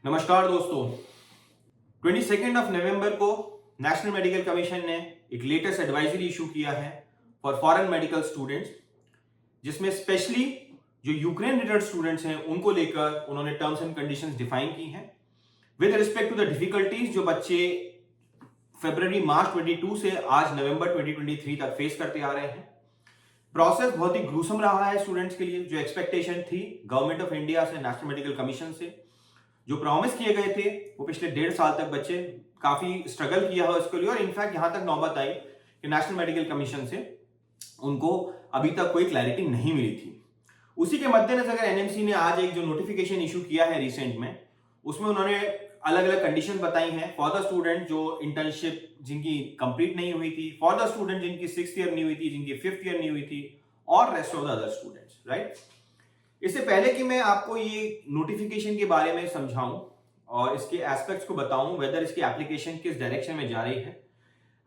नमस्कार दोस्तों। 22 नवंबर को नेशनल मेडिकल कमीशन ने एक लेटेस्ट एडवाइजरी इशू किया है फॉर फॉरेन मेडिकल स्टूडेंट्स, जिसमें स्पेशली जो यूक्रेन रिलेटेड स्टूडेंट्स हैं उनको लेकर उन्होंने टर्म्स एंड कंडीशंस डिफाइन की हैं with respect to the difficulties जो बच्चे फरवरी मार्च 22 से आज नवंबर 2023 तक फेस करते आ रहे हैं। प्रोसेस बहुत ही ग्रूसम रहा है स्टूडेंट्स के लिए। जो एक्सपेक्टेशन थी गवर्नमेंट ऑफ इंडिया से, नेशनल मेडिकल कमीशन से, जो प्रॉमिस किए गए थे वो पिछले 1.5 साल तक बच्चे काफी स्ट्रगल किया है उसके लिए, और इनफैक्ट यहां तक नौबत आई कि नेशनल मेडिकल कमीशन से उनको अभी तक कोई क्लैरिटी नहीं मिली थी। उसी के मद्देनजर एनएमसी ने आज एक जो नोटिफिकेशन इशू किया है रिसेंट में, उसमें उन्होंने अलग अलग कंडीशन बताई हैं फॉर द स्टूडेंट जो इंटर्नशिप जिनकी कंप्लीट नहीं हुई थी, फॉर द स्टूडेंट जिनकी 6th ईयर नहीं हुई थी, जिनकी 5th ईयर नहीं हुई थी, और rest of the other students, right. इससे पहले कि मैं आपको ये नोटिफिकेशन के बारे में समझाऊं और इसके एस्पेक्ट्स को बताऊं, वेदर इसकी एप्लीकेशन किस डायरेक्शन में जा रही है,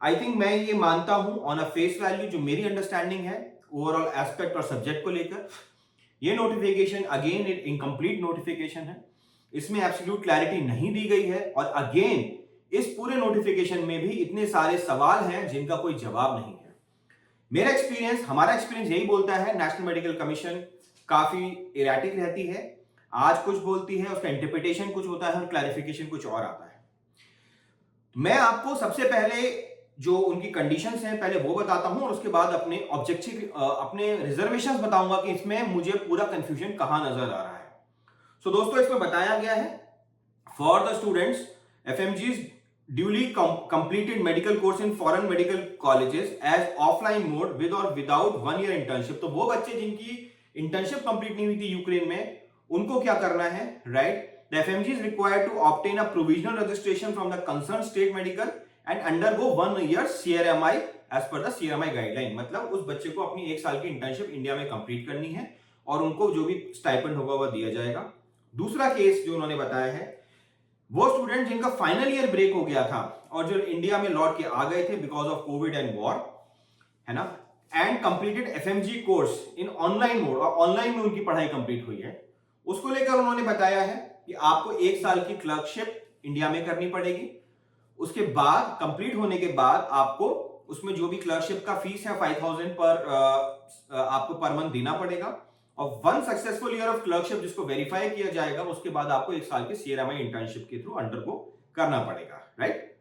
आई थिंक मैं ये मानता हूं ऑन अ फेस वैल्यू, जो मेरी अंडरस्टैंडिंग है ओवरऑल एस्पेक्ट और सब्जेक्ट को लेकर, ये नोटिफिकेशन अगेन इनकम्प्लीट नोटिफिकेशन है। इसमें एब्सोल्यूट क्लैरिटी नहीं दी गई है, और अगेन इस पूरे नोटिफिकेशन में भी इतने सारे सवाल हैं जिनका कोई जवाब नहीं है। मेरा एक्सपीरियंस, हमारा एक्सपीरियंस यही बोलता है नेशनल मेडिकल कमीशन काफी इरेटिक रहती है। आज कुछ बोलती है, उसका इंटरप्रिटेशन कुछ होता है और क्लैरिफिकेशन कुछ और आता है। मैं आपको सबसे पहले जो उनकी कंडीशंस हैं पहले वो बताता हूं, और उसके बाद अपने ऑब्जेक्टिव, अपने रिजर्वेशंस बताऊंगा कि इसमें मुझे पूरा कंफ्यूजन कहां नजर आ रहा है। सो दोस्तों, इसमें बताया गया है for the students FMGs duly completed medical course in foreign medical colleges as offline mode with or without 1 year internship। तो वो बच्चे जिनकी इंटर्नशिप कंप्लीट नहीं हुई थी यूक्रेन में, उनको क्या करना है, right. The FMG is required to obtain a provisional registration from the concern state medical and undergo 1 year CRMI as per the CRMI guideline. मतलब उस बच्चे को अपनी 1 साल की इंटर्नशिप इंडिया में कंप्लीट करनी है और उनको जो भी स्टाइपेंड होगा वह दिया जाएगा। दूसरा केस जो उन्होंने बताया है, वो स्टूडेंट जिनका फाइनल ईयर ब्रेक हो गया था और जो इंडिया में लौट के आ गए थे because of Covid and war, है ना, and completed FMG course in online mode, और ऑनलाइन में उनकी पढ़ाई कंप्लीट हुई है, उसको लेकर उन्होंने बताया है कि आपको 1 साल की क्लर्कशिप इंडिया में करनी पड़ेगी। उसके बाद कंप्लीट होने के बाद आपको उसमें जो भी क्लर्कशिप का फीस है 5000 पर आपको पर मंथ देना पड़ेगा, और 1 सक्सेसफुल ईयर ऑफ क्लर्कशिप जिसको वेरीफाई किया जाएगा, उसके बाद आपको 1 साल की सीआरएमआई इंटर्नशिप के थ्रू अंडरगो करना पड़ेगा, राइट।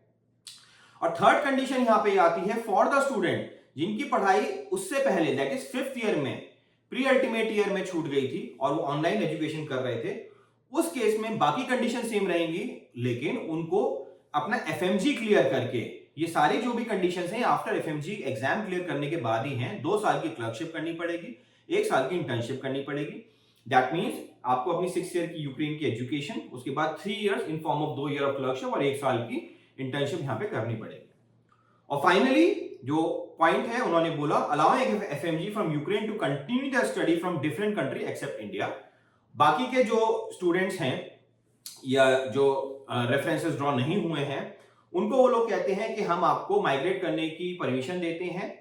और थर्ड कंडीशन यहां पे आती है फॉर द स्टूडेंट जिनकी पढ़ाई उससे पहले दैट इज 5th ईयर में, प्री अल्टीमेट ईयर में छूट गई थी और वो ऑनलाइन एजुकेशन कर रहे थे। उस केस में बाकी कंडीशन सेम रहेंगी, लेकिन उनको अपना एफएमजी क्लियर करके, ये सारी जो भी कंडीशंस हैं आफ्टर एफएमजी एग्जाम क्लियर करने के बाद ही हैं, 2 साल की क्लर्कशिप करनी पड़ेगी, 1 साल की इंटर्नशिप करनी पड़ेगी। दैट मींस आपको अपनी 6th ईयर की यूक्रेन की एजुकेशन, उसके बाद 3 years in form of 2 year of clerkship और 1 साल की इंटर्नशिप यहां पे करनी पड़ेगी। और फाइनली जो पॉइंट है, उन्होंने बोला allowing FMG from Ukraine to continue the study from different country except India. बाकी के जो स्टूडेंट्स हैं या जो रेफरेंसेस ड्रॉ नहीं हुए हैं, उनको वो लोग कहते हैं कि हम आपको माइग्रेट करने की परमिशन देते हैं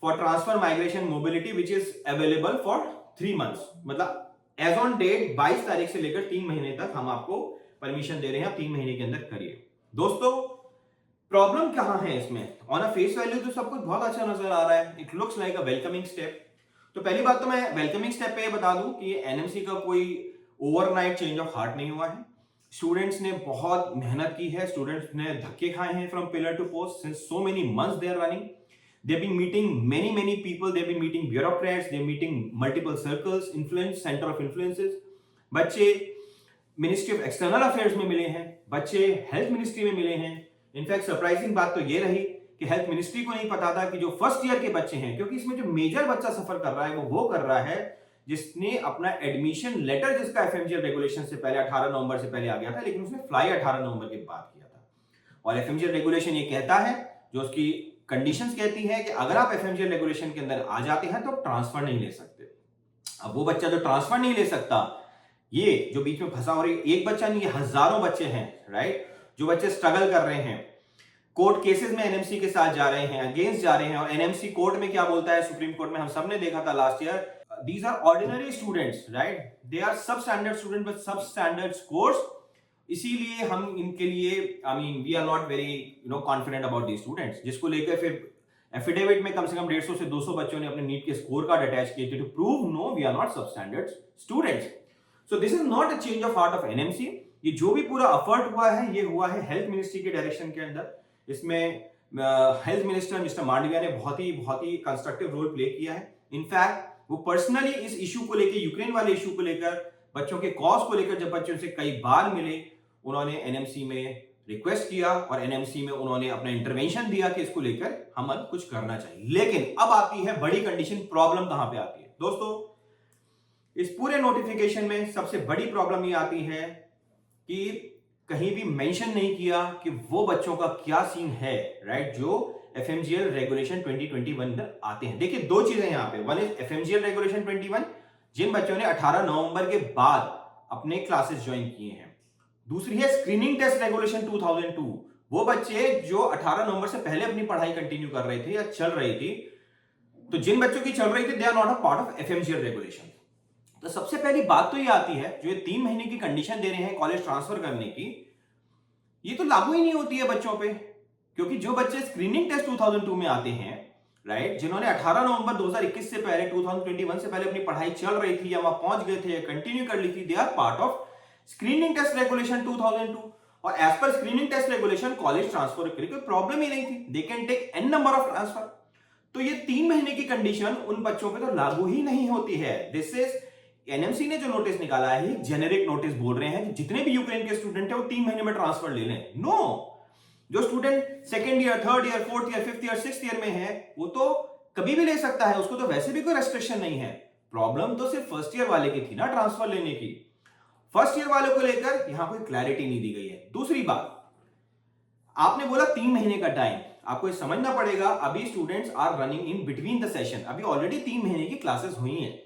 for transfer migration mobility which is available for 3 months। मतलब एज ऑन डेट 22 तारीख से लेकर 3 महीने तक हम आपको परमिशन दे रहे हैं, 3 महीने के अंदर करिए। दोस्तों, प्रॉब्लम कहां है इसमें? ऑन अ फेस वैल्यू तो सब कुछ बहुत अच्छा नजर आ रहा है, it looks like a welcoming step. तो पहली बात तो मैं वेलकमिंग स्टेप पे बता दूं कि एनएमसी का कोई ओवरनाइट चेंज ऑफ हार्ट नहीं हुआ है। स्टूडेंट्स ने बहुत मेहनत की है, स्टूडेंट्स ने धक्के खाए हैं from pillar to post since so many months they are running. They've been meeting many people, they've been meeting bureaucrats, they're meeting multiple circles, influence, center of influences। बच्चे मिनिस्ट्री ऑफ एक्सटर्नल अफेयर्स में मिले हैं, बच्चे health ministry में मिले हैं। In fact surprising बात तो ये रही कि हेल्थ मिनिस्ट्री को नहीं पता था कि जो फर्स्ट ईयर के बच्चे हैं, क्योंकि इसमें जो मेजर बच्चा सफर कर रहा है वो कर रहा है जिसने अपना एडमिशन लेटर, जिसका एफएमजी रेगुलेशन से पहले 18 नवंबर से पहले आ गया था, लेकिन उसने फ्लाई 18 नवंबर के बाद किया था। और एफएमजी रेगुलेशन ये कहता है, जो उसकी कंडीशंस कहती है कि अगर आप एफएमजी रेगुलेशन के अंदर आ जाते हैं तो आप ट्रांसफर नहीं ले सकते। अब वो बच्चा जो ट्रांसफर नहीं ले सकता, ये जो बीच में फंसा, और एक बच्चा नहीं, ये हजारों बच्चे हैं, राइट, जो बच्चे स्ट्रगल कर रहे हैं, कोर्ट केसेस में एनएमसी के साथ जा रहे हैं, अगेंस्ट जा रहे हैं। और एनएमसी कोर्ट में क्या बोलता है, सुप्रीम कोर्ट में हम सबने देखा था last year, these are ordinary students, right? They are substandard student with substandard scores, इसीलिए हम इनके लिए we are not very confident about the students, जिसको लेकर फिर एफिडेविट में कम से कम 150 से 200 बच्चों ने अपने नीट के स्कोर कार्ड अटैच किए थे to prove no we are not substandard students. So this is not a change of heart of NMC. ये जो भी पूरा एफर्ट हुआ है, ये हुआ है हेल्थ मिनिस्ट्री के डायरेक्शन के अंदर। इसमें हेल्थ मिनिस्टर मिस्टर मांडविया ने बहुत ही कंस्ट्रक्टिव रोल प्ले किया है। इनफैक्ट वो पर्सनली इस इशू को लेकर, यूक्रेन वाले इशू को लेकर, बच्चों के कॉज को लेकर जब बच्चों से कई बार मिले, उन्होंने एनएमसी में रिक्वेस्ट किया और एनएमसी में उन्होंने अपना इंटरवेंशन दिया कि इसको लेकर हमें कुछ करना चाहिए। लेकिन अब आती है बड़ी कंडीशन, प्रॉब्लम कहां पे आती है दोस्तों? इस पूरे नोटिफिकेशन में सबसे बड़ी प्रॉब्लम ये आती है कि कहीं भी मेंशन नहीं किया कि वो बच्चों का क्या सीन है, राइट, जो एफएमजीएल रेगुलेशन 2021 में आते हैं। देखिए दो चीजें यहां पे, वन इज एफएमजीएल रेगुलेशन 21, जिन बच्चों ने 18 नवंबर के बाद अपने क्लासेस ज्वाइन किए हैं। दूसरी है स्क्रीनिंग टेस्ट रेगुलेशन 2002, वो बच्चे जो 18 नवंबर से पहले अपनी पढ़ाई कंटिन्यू कर रहे थे या चल रही थी, तो जिन बच्चों की चल रही थी they are not a part of FMGL regulation. तो सबसे पहली बात तो ये आती है, जो ये 3 महीने की कंडीशन दे रहे हैं कॉलेज ट्रांसफर करने की, ये तो लागू ही नहीं होती है बच्चों पे, क्योंकि जो बच्चे स्क्रीनिंग टेस्ट 2002 में आते हैं, राइट, जिन्होंने 18 नवंबर 2021 से पहले 2021 से पहले अपनी पढ़ाई चल रही थी या वहां पहुंच गए थे या कंटिन्यू कर ली थी, they are part of screening test regulation 2002। और एज पर screening test regulation college transfer के लिए कोई प्रॉब्लम ही नहीं थी, they can take an number of transfer. तो ये 3 महीने की कंडीशन उन बच्चों पे तो लागू ही नहीं होती है। दिस इज एनएमसी ने जो नोटिस निकाला है, जेनेरिक नोटिस बोल रहे हैं कि जितने भी यूक्रेन के स्टूडेंट है वो 3 महीने में ट्रांसफर ले लें। नो, जो student second year, third year, fourth year, fifth year, sixth year में है, वो तो कभी भी ले सकता है, उसको तो वैसे भी कोई रेस्ट्रिक्शन नहीं है। प्रॉब्लम तो सिर्फ फर्स्ट ईयर वाले की थी ना ट्रांसफर लेने की। फर्स्ट ईयर वालों को लेकर यहां कोई क्लैरिटी नहीं दी गई है। दूसरी बात, आपने बोला 3 महीने का टाइम, आपको ये समझना पड़ेगा अभी students are running in between the session, अभी ऑलरेडी 3 महीने की क्लासेस हुई हैं,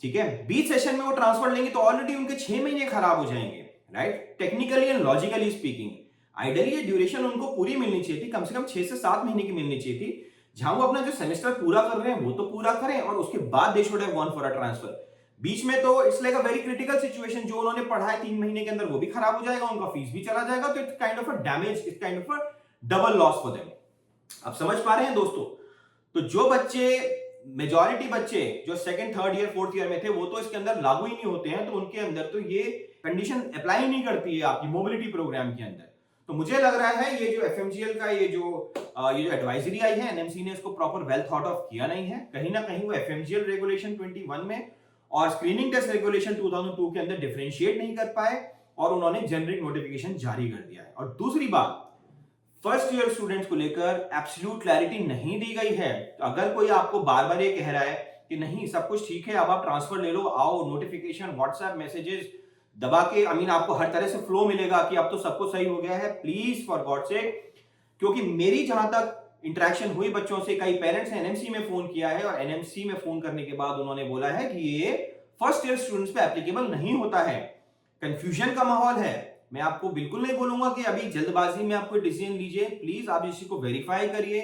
ठीक है। बीच सेशन में वो ट्रांसफर लेंगे तो ऑलरेडी उनके 6 महीने खराब हो जाएंगे, right. Technically and logically speaking ideally ये ड्यूरेशन उनको पूरी मिलनी चाहिए थी, कम से कम 6 से 7 महीने की मिलनी चाहिए थी, जहां वो अपना जो सेमेस्टर पूरा कर रहे हैं वो तो पूरा करें और उसके बाद they should have gone for a transfer. बीच में तो it's like a very critical situation, जो उन्होंने पढ़ा है 3 महीने के अंदर वो भी खराब हो जाएगा, उनका फीस भी चला जाएगा, तो it's kind of a damage, it's kind of a double loss for them. अब समझ पा रहे हैं दोस्तों? तो जो बच्चे, मेजॉरिटी बच्चे जो second, third year, fourth year में थे, वो तो इसके अंदर लागू ही नहीं होते हैं, तो उनके अंदर तो ये कंडीशन अप्लाई नहीं करती है आपकी मोबिलिटी प्रोग्राम के अंदर। तो मुझे लग रहा है ये जो एफएमजीएल का ये जो एडवाइजरी आई है, एनएमसी ने इसको प्रॉपर वेल थॉट ऑफ किया नहीं है। कहीं ना कहीं वो एफएमजीएल रेगुलेशन 21 में और स्क्रीनिंग टेस्ट रेगुलेशन 2002 के अंदर डिफरेंशिएट नहीं कर पाए और उन्होंने जेनरिक नोटिफिकेशन जारी कर दिया है। और दूसरी बात, फर्स्ट ईयर स्टूडेंट्स को लेकर एब्सोल्यूट क्लैरिटी नहीं दी गई है। तो अगर कोई आपको बार बार ये कह रहा है कि नहीं सब कुछ ठीक है, अब आप ट्रांसफर ले लो, आओ, नोटिफिकेशन, व्हाट्सएप मैसेजेस दबा के, आपको हर तरह से फ्लो मिलेगा कि अब तो सब कुछ सही हो गया है, प्लीज फॉर गॉड सेक, क्योंकि मेरी जहां तक इंटरेक्शन हुई बच्चों से, कई पेरेंट्स ने एनएमसी में फोन किया है और एनएमसी में फोन करने के बाद उन्होंने बोला है कि ये फर्स्ट ईयर स्टूडेंट्स पे एप्लीकेबल नहीं होता है, कंफ्यूजन का माहौल है। मैं आपको बिल्कुल नहीं बोलूंगा कि अभी जल्दबाजी में आप कोई डिसीजन लीजिए, प्लीज आप इसी को वेरीफाई करिए,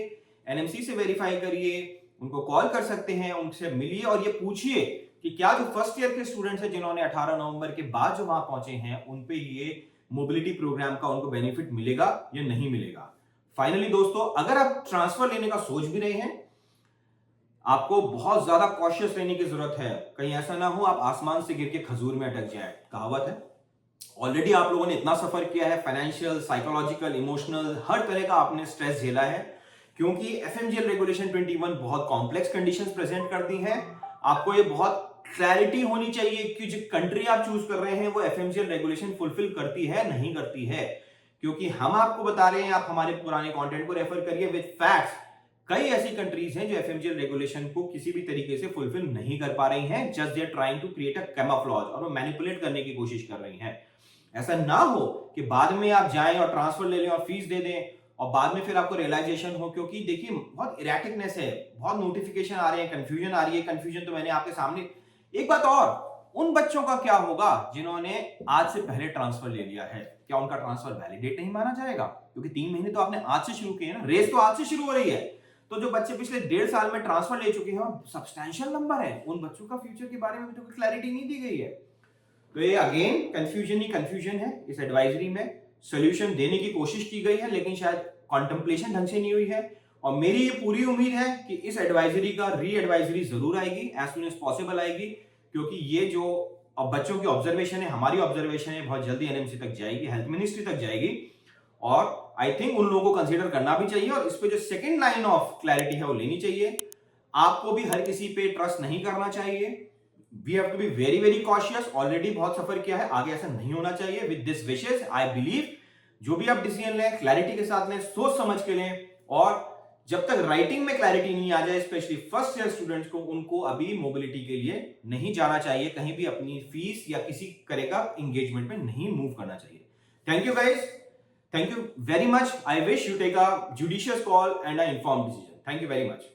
एनएमसी से वेरीफाई करिए, उनको कॉल कर सकते हैं, उनसे मिलिए और ये पूछिए कि क्या जो फर्स्ट ईयर के स्टूडेंट्स हैं जिन्होंने 18 नवंबर के बाद जो वहां पहुंचे हैं, उन पे ये मोबिलिटी प्रोग्राम का उनको बेनिफिट मिलेगा या नहीं मिलेगा। फाइनली दोस्तों, अगर आप ट्रांसफर लेने का सोच भी रहे हैं, आपको बहुत ज्यादा कॉशियस रहने की जरूरत है, कहीं ऐसा ना हो आप आसमान से गिर के खजूर में अटक जाए। कहावत है, ऑलरेडी आप लोगों ने इतना सफर किया है, फाइनेंशियल, साइकोलॉजिकल, इमोशनल, हर तरह का आपने स्ट्रेस झेला है, क्योंकि एफएमजीएल रेगुलेशन 21 बहुत कॉम्प्लेक्स कंडीशंस प्रेजेंट करती है। आपको ये बहुत क्लैरिटी होनी चाहिए कि जो कंट्री आप चूज कर रहे हैं वो एफएमजीएल रेगुलेशन फुलफिल करती है नहीं करती है, क्योंकि हम आपको बता रहे हैं, आप हमारे पुराने कंटेंट को रेफर करिए विद फैक्ट्स। कई ऐसी कंट्रीज हैं जो एफएमजीएल रेगुलेशन को किसी भी तरीके से फुलफिल नहीं कर पा रही हैं, just they are trying to create a camouflage, और वो मैनिपुलेट करने की कोशिश कर रही हैं। ऐसा ना हो कि बाद में आप जाएं और ट्रांसफर ले लें और फीस दे दें और बाद में फिर आपको रियलाइजेशन हो, क्योंकि देखिए बहुत इरेटिकनेस है, बहुत नोटिफिकेशन आ रहे हैं, कंफ्यूजन आ रही है। कंफ्यूजन तो मैंने आपके सामने, एक बात और, उन बच्चों का क्या होगा जिन्होंने आज से पहले ट्रांसफर ले लिया है, क्या उनका ट्रांसफर वैलिडेट नहीं माना जाएगा? क्योंकि 3 महीने तो आपने आज से शुरू किए ना, रेस तो आज से शुरू हो रही है। तो जो बच्चे पिछले 1.5 साल में ट्रांसफर ले चुके हैं, सब्सटैंशियल नंबर है, उन बच्चों का फ्यूचर के बारे में भी तो कोई क्लैरिटी नहीं दी गई है। तो ये अगेन कंफ्यूजन ही कंफ्यूजन है। इस एडवाइजरी में सोल्यूशन देने की कोशिश की गई है लेकिन शायद कॉन्टेम्पलेशन ढंग से नहीं हुई है, और मेरी ये पूरी उम्मीद है कि इस एडवाइजरी का री एडवाइजरी जरूर आएगी, एज सुन एज पॉसिबल आएगी, क्योंकि ये जो अब बच्चों की ऑब्जर्वेशन है, हमारी ऑब्जर्वेशन है, बहुत जल्दी एनएमसी तक जाएगी, हेल्थ मिनिस्ट्री तक जाएगी, और आई थिंक उन लोगों को कंसीडर करना भी चाहिए और इस पे जो सेकंड लाइन ऑफ क्लैरिटी है वो लेनी चाहिए। आपको भी हर किसी पे ट्रस्ट नहीं करना चाहिए। We have to be very very cautious. Already बहुत सफर किया है, आगे ऐसा नहीं होना चाहिए। With this wishes I believe जो भी आप डिसीजन लें क्लैरिटी के साथ लें, सोच समझ के लें, और जब तक राइटिंग में क्लैरिटी नहीं आ जाए स्पेशली फर्स्ट ईयर स्टूडेंट्स को, उनको अभी मोबिलिटी के लिए नहीं जाना चाहिए, कहीं भी अपनी फीस या किसी तरह का एंगेजमेंट में नहीं मूव करना चाहिए। Thank you guys, thank you very much. I wish you take a judicious call and a informed decision. Thank you very much.